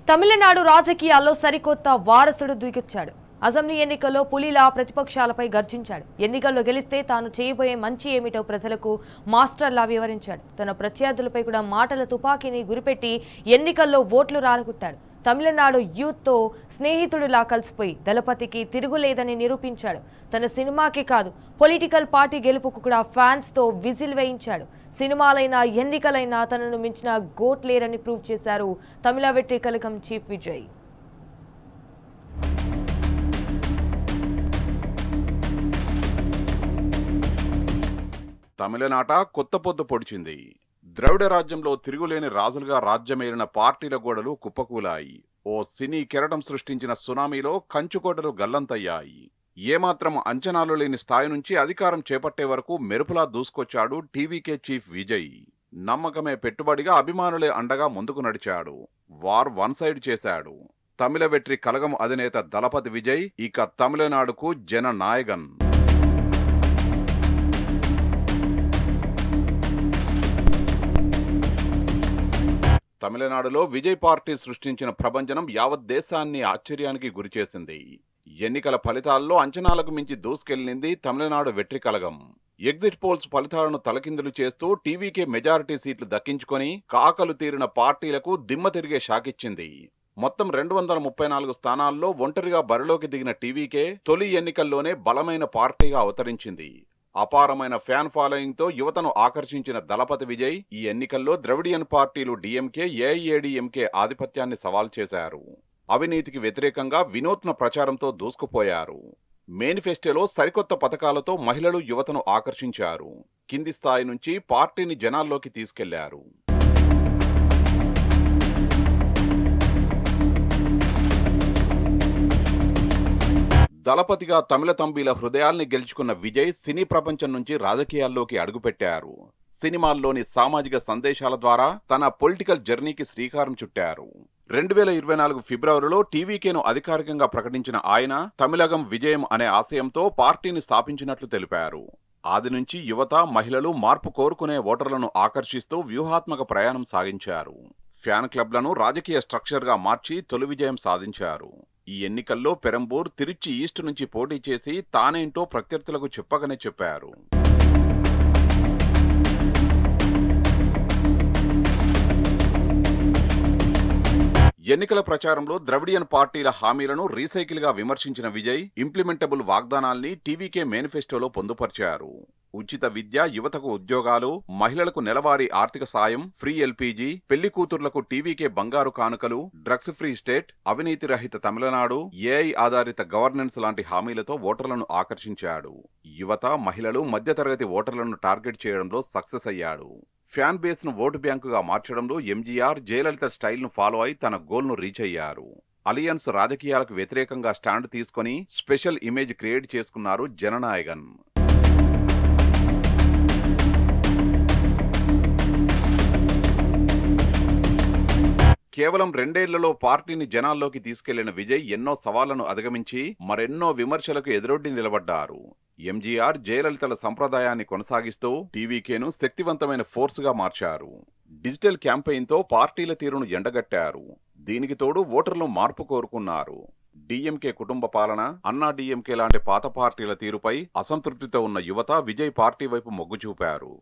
తమిళనాడు రాజకీయాల్లో సరికొత్త వారసుడు దిగొచ్చాడు. అసెంబ్లీ ఎన్నికల్లో పులిలా ప్రతిపక్షాలపై గర్జించాడు. ఎన్నికల్లో గెలిస్తే తాను చేయబోయే మంచి ఏమిటో ప్రజలకు మాస్టర్లా వివరించాడు. తన ప్రత్యర్థులపై కూడా మాటల తుపాకీని గురిపెట్టి ఎన్నికల్లో ఓట్లు రాలగొట్టాడు. తమిళనాడు యూత్తో స్నేహితుడిలా కలిసిపోయి దళపతికి తిరుగులేదని నిరూపించాడు. తన సినిమాకి కాదు, పొలిటికల్ పార్టీ గెలుపుకు కూడా ఫ్యాన్స్తో విజిల్ వేయించాడు. సినిమాలైనా ఎన్నికలైనా తనను మించిన గోట్ లేరని ప్రూవ్ చేశారు తమిళ వెట్రి కలగం చీఫ్ విజయ్. తమిళనాట కొత్త పొద్దు పొడిచింది. ద్రవిడ రాజ్యంలో తిరుగులేని రాజులుగా రాజ్యమేలిన పార్టీల గోడలు కుప్పకూలాయి. ఓ సినీ కెరటం సృష్టించిన సునామీలో కంచుకోటలు గల్లంతయ్యాయి. ఏమాత్రం అంచనాలు లేని స్థాయి నుంచి అధికారం చేపట్టే వరకు మెరుపులా దూసుకొచ్చాడు టీవీకే చీఫ్ విజయ్. నమ్మకమే పెట్టుబడిగా అభిమానులే అండగా ముందుకు నడిచాడు. వార్ వన్ సైడ్ చేశాడు. తమిళ వెట్రి కలగం అధినేత దళపతి విజయ్ ఇక తమిళనాడుకు జననాయగన్. తమిళనాడులో విజయ్ పార్టీ సృష్టించిన ప్రభంజనం యావత్ దేశాన్ని ఆశ్చర్యానికి గురిచేసింది. ఎన్నికల ఫలితాల్లో అంచనాలకు మించి దూసుకెళ్లింది తమిళనాడు వెట్రి కలగం. ఎగ్జిట్ పోల్స్ ఫలితాలను తలకిందులు చేస్తూ టీవీకే మెజారిటీ సీట్లు దక్కించుకొని కాకలు తీరిన పార్టీలకు దిమ్మ తిరిగే షాకిచ్చింది. మొత్తం 234 స్థానాల్లో ఒంటరిగా బరిలోకి దిగిన టీవీకే తొలి ఎన్నికల్లోనే బలమైన పార్టీగా అవతరించింది. అపారమైన ఫ్యాన్ ఫాలోయింగ్ తో యువతను ఆకర్షించిన దళపతి విజయ్ ఈ ఎన్నికల్లో ద్రవిడియన్ పార్టీలు డిఎంకే, ఏఐఏడీఎంకే ఆధిపత్యాన్ని సవాల్ చేశారు. అవినీతికి వ్యతిరేకంగా వినూత్న ప్రచారంతో దూసుకుపోయారు. మేనిఫెస్టోలో సరికొత్త పథకాలతో మహిళలు యువతను ఆకర్షించారు. కింది స్థాయి నుంచి పార్టీని జనాల్లోకి తీసుకెళ్లారు. దళపతిగా తమిళ తంబీల హృదయాల్ని గెలుచుకున్న విజయ్ సినీ ప్రపంచం నుంచి రాజకీయాల్లోకి అడుగుపెట్టారు. సినిమాల్లోని సామాజిక సందేశాల ద్వారా తన పొలిటికల్ జర్నీకి శ్రీకారం చుట్టారు. 2024 ఫిబ్రవరిలో టీవీకేను అధికారికంగా ప్రకటించిన ఆయన తమిళగం విజయం అనే ఆశయంతో పార్టీని స్థాపించినట్లు తెలిపారు. ఆది నుంచి యువత, మహిళలు మార్పు కోరుకునే ఓటర్లను ఆకర్షిస్తూ వ్యూహాత్మక ప్రయాణం సాగించారు. ఫ్యాన్ క్లబ్లను రాజకీయ స్ట్రక్చర్గా మార్చి తొలి విజయం సాధించారు. ఈ ఎన్నికల్లో పెరంబూర్, తిరుచి ఈస్ట్ నుంచి పోటీ చేసి తానేంటో ప్రత్యర్థులకు చెప్పకనే చెప్పారు. ఎన్నికల ప్రచారంలో ద్రవిడియన్ పార్టీల హామీలను రీసైకిల్ గా విమర్శించిన విజయ్ ఇంప్లిమెంటబుల్ వాగ్దానాల్ని టీవీకే మేనిఫెస్టోలో పొందుపరిచారు. ఉచిత విద్య, యువతకు ఉద్యోగాలు, మహిళలకు నెలవారీ ఆర్థిక సాయం, ఫ్రీ ఎల్పీజీ, పెళ్లి కూతుర్లకు టీవీకే బంగారు కానుకలు, డ్రగ్స్ ఫ్రీ స్టేట్, అవినీతి రహిత తమిళనాడు, ఏఐ ఆధారిత గవర్నెన్స్ లాంటి హామీలతో ఓటర్లను ఆకర్షించాడు. యువత, మహిళలు, మధ్యతరగతి ఓటర్లను టార్గెట్ చేయడంలో సక్సెస్ అయ్యాడు. ఫ్యాన్ బేస్ ను ఓటు బ్యాంకుగా మార్చడంలో ఎంజీఆర్, జయలలిత స్టైల్ ను ఫాలో అయి తన గోల్ ను రీచ్ అయ్యారు. అలియన్స్ రాజకీయాలకు వ్యతిరేకంగా స్టాండ్ తీసుకుని స్పెషల్ ఇమేజ్ క్రియేట్ చేసుకున్నారు జననాయగన్. కేవలం 2 ఏళ్లలో పార్టీని జనాల్లోకి తీసుకెళ్లిన విజయ్ ఎన్నో సవాళ్లను అధిగమించి మరెన్నో విమర్శలకు ఎదురొడ్డి నిలబడ్డారు. ఎంజీఆర్, జయలలితల సంప్రదాయాన్ని కొనసాగిస్తూ టీవీకేను శక్తివంతమైన ఫోర్సుగా మార్చారు. డిజిటల్ క్యాంపెయిన్తో పార్టీల తీరును ఎండగట్టారు. దీనికి తోడు ఓటర్లు మార్పు కోరుకున్నారు. డిఎంకే కుటుంబ పాలన, అన్నా డిఎంకే లాంటి పాత పార్టీల తీరుపై అసంతృప్తితో ఉన్న యువత విజయ్ పార్టీ వైపు మొగ్గు చూపారు.